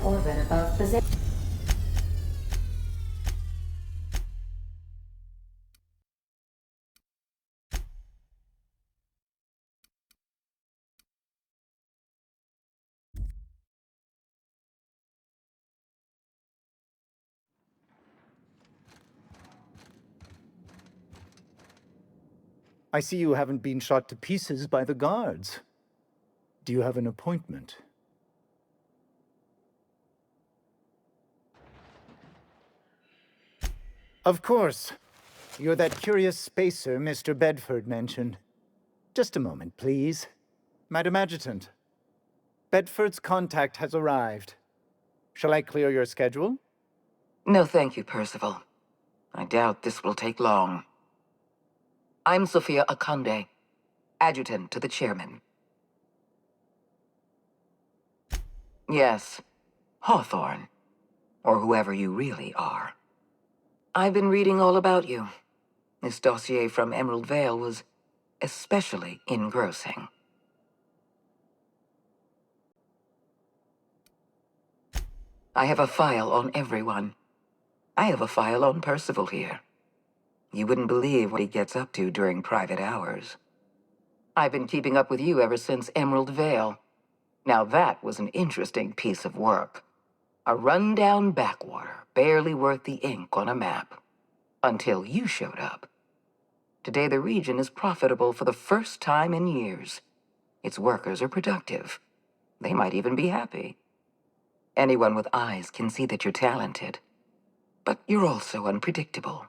in orbit above position. I see you haven't been shot to pieces by the guards. Do you have an appointment? Of course. You're that curious spacer Mr. Bedford mentioned. Just a moment, please. Madam Adjutant, Bedford's contact has arrived. Shall I clear your schedule? No, thank you, Percival. I doubt this will take long. I'm Sophia Akande, adjutant to the chairman. Yes, Hawthorne, or whoever you really are. I've been reading all about you. This dossier from Emerald Vale was especially engrossing. I have a file on everyone. I have a file on Percival here. You wouldn't believe what he gets up to during private hours. I've been keeping up with you ever since Emerald Vale. Now that was an interesting piece of work. A rundown backwater, barely worth the ink on a map. Until you showed up. Today the region is profitable for the first time in years. Its workers are productive. They might even be happy. Anyone with eyes can see that you're talented. But you're also unpredictable.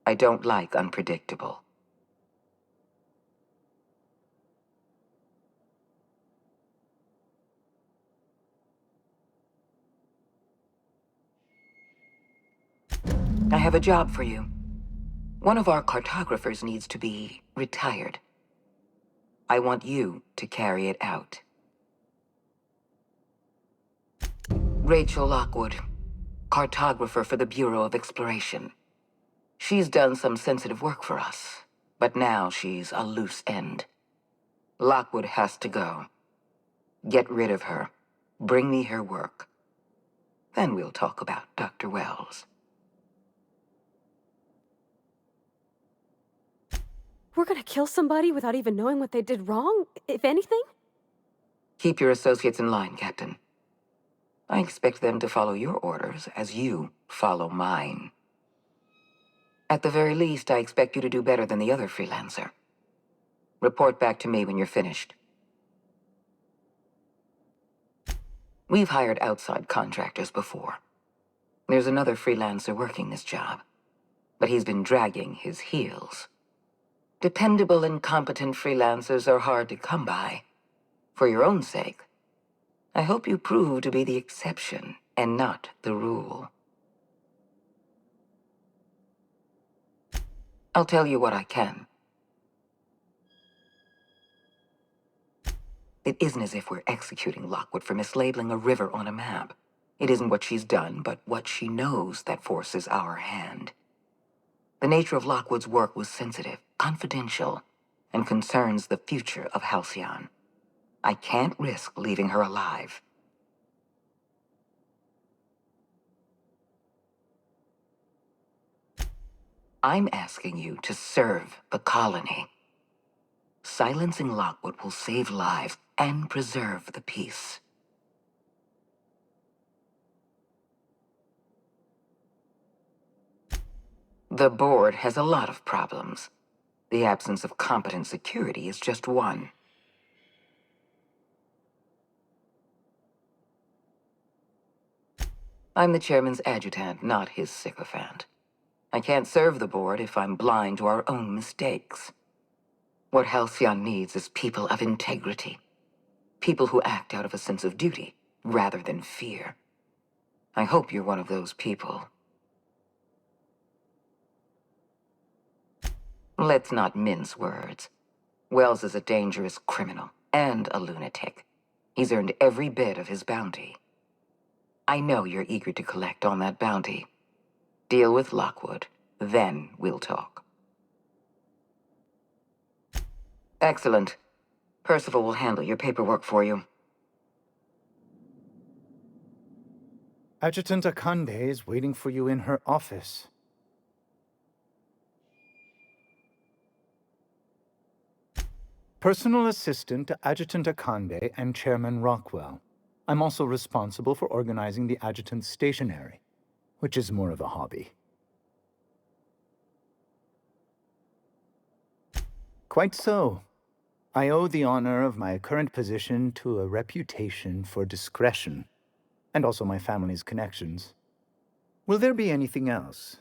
I don't like unpredictable. I have a job for you. One of our cartographers needs to be retired. I want you to carry it out. Rachel Lockwood, cartographer for the Bureau of Exploration. She's done some sensitive work for us, but now she's a loose end. Lockwood has to go. Get rid of her. Bring me her work. Then we'll talk about Dr. Wells. We're gonna kill somebody without even knowing what they did wrong, if anything? Keep your associates in line, Captain. I expect them to follow your orders as you follow mine. At the very least, I expect you to do better than the other freelancer. Report back to me when you're finished. We've hired outside contractors before. There's another freelancer working this job, but he's been dragging his heels. Dependable and competent freelancers are hard to come by. For your own sake, I hope you prove to be the exception and not the rule. I'll tell you what I can. It isn't as if we're executing Lockwood for mislabeling a river on a map. It isn't what she's done, but what she knows that forces our hand. The nature of Lockwood's work was sensitive, confidential, and concerns the future of Halcyon. I can't risk leaving her alive. I'm asking you to serve the colony. Silencing Lockwood will save lives and preserve the peace. The board has a lot of problems. The absence of competent security is just one. I'm the chairman's adjutant, not his sycophant. I can't serve the board if I'm blind to our own mistakes. What Halcyon needs is people of integrity. People who act out of a sense of duty, rather than fear. I hope you're one of those people. Let's not mince words. Wells is a dangerous criminal and a lunatic. He's earned every bit of his bounty. I know you're eager to collect on that bounty. Deal with Lockwood, then we'll talk. Excellent. Percival will handle your paperwork for you. Adjutant Akande is waiting for you in her office. Personal assistant to Adjutant Akande and Chairman Rockwell. I'm also responsible for organizing the adjutant's stationery, which is more of a hobby. Quite so. I owe the honor of my current position to a reputation for discretion, and also my family's connections. Will there be anything else?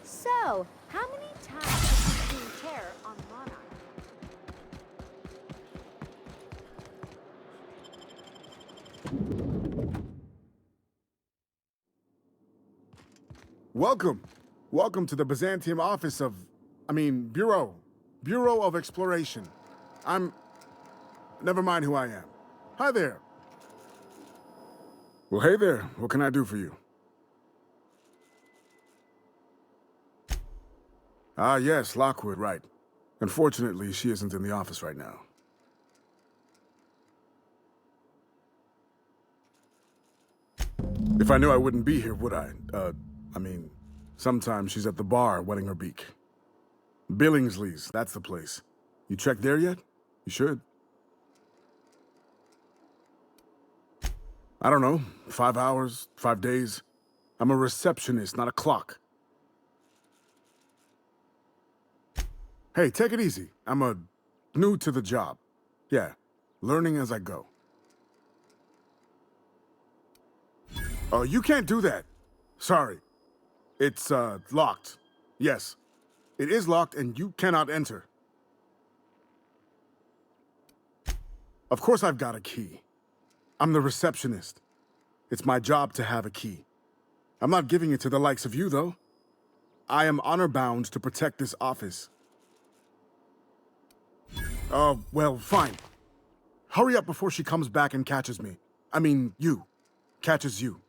So, how many times have you seen terror on Monarch? Welcome. Welcome to the Byzantium office of... Bureau. Bureau of Exploration. Never mind who I am. Hi there. Well, hey there. What can I do for you? Ah, yes, Lockwood, right. Unfortunately, she isn't in the office right now. If I knew I wouldn't be here, would I? Sometimes she's at the bar wetting her beak. Billingsley's, that's the place. You checked there yet? You should. I don't know, 5 hours, 5 days. I'm a receptionist, not a clock. Hey, take it easy. I'm new to the job. Yeah, learning as I go. Oh, you can't do that. Sorry. It's, locked. Yes. It is locked and you cannot enter. Of course I've got a key. I'm the receptionist. It's my job to have a key. I'm not giving it to the likes of you, though. I am honor-bound to protect this office. Oh, well, fine. Hurry up before she comes back and catches me. I mean, you. Catches you.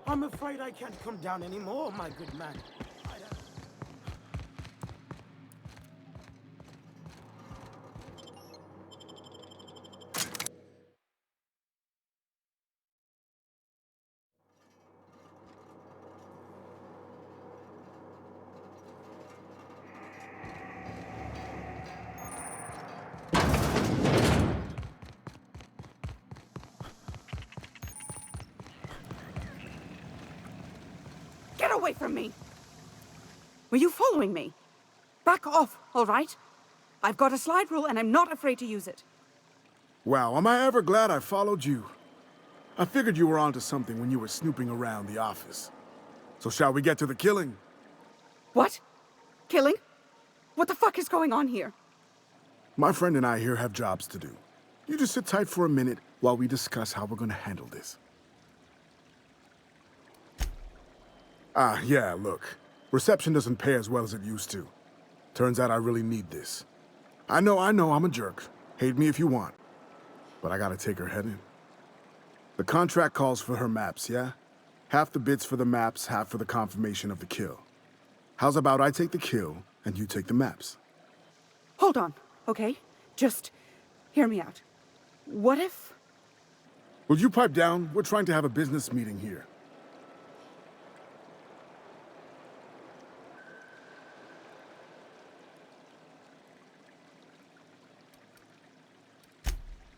I'm afraid I can't come down anymore, my good man. Get away from me! Were you following me? Back off, all right? I've got a slide rule and I'm not afraid to use it. Wow, am I ever glad I followed you? I figured you were onto something when you were snooping around the office. So shall we get to the killing? What? Killing? What the fuck is going on here? My friend and I here have jobs to do. You just sit tight for a minute while we discuss how we're gonna handle this. Ah, yeah, look. Reception doesn't pay as well as it used to. Turns out I really need this. I know, I'm a jerk. Hate me if you want. But I gotta take her head in. The contract calls for her maps, yeah? Half the bits for the maps, half for the confirmation of the kill. How's about I take the kill, and you take the maps? Hold on, okay? Just hear me out. What if... Will you pipe down? We're trying to have a business meeting here.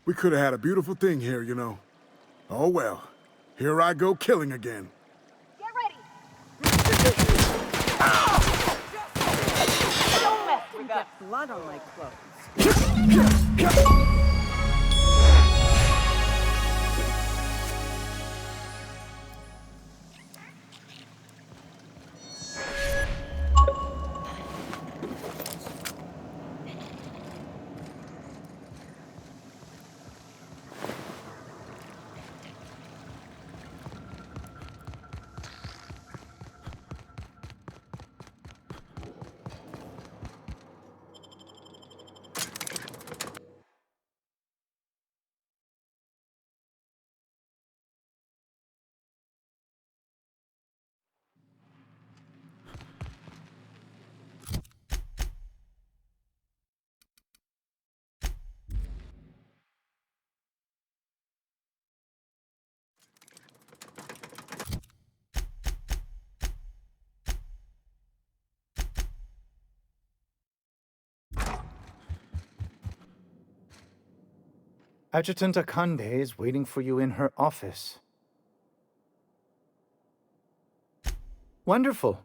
We could have had a beautiful thing here, you know. Oh well. Here I go killing again. Get ready. Don't mess with that. Blood on my clothes. Adjutant Akande is waiting for you in her office. Wonderful.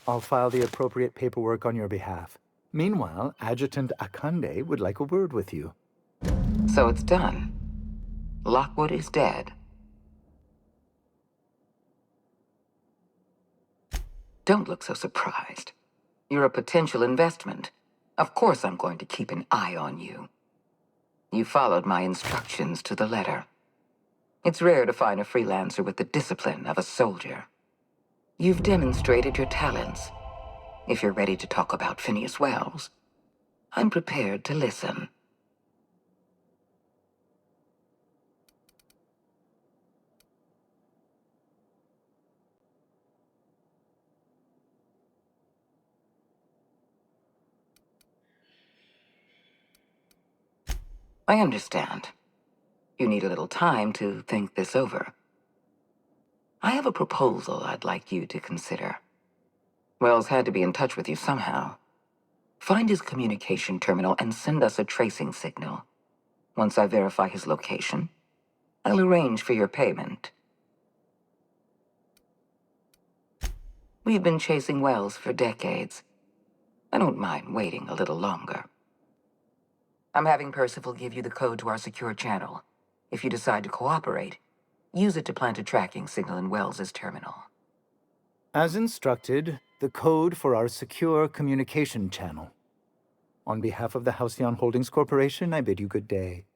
I'll file the appropriate paperwork on your behalf. Meanwhile, Adjutant Akande would like a word with you. So it's done. Lockwood is dead. Don't look so surprised. You're a potential investment. Of course I'm going to keep an eye on you. You followed my instructions to the letter. It's rare to find a freelancer with the discipline of a soldier. You've demonstrated your talents. If you're ready to talk about Phineas Wells, I'm prepared to listen. I understand. You need a little time to think this over. I have a proposal I'd like you to consider. Wells had to be in touch with you somehow. Find his communication terminal and send us a tracing signal. Once I verify his location, I'll arrange for your payment. We've been chasing Wells for decades. I don't mind waiting a little longer. I'm having Percival give you the code to our secure channel. If you decide to cooperate, use it to plant a tracking signal in Wells's terminal. As instructed, the code for our secure communication channel. On behalf of the Halcyon Holdings Corporation, I bid you good day.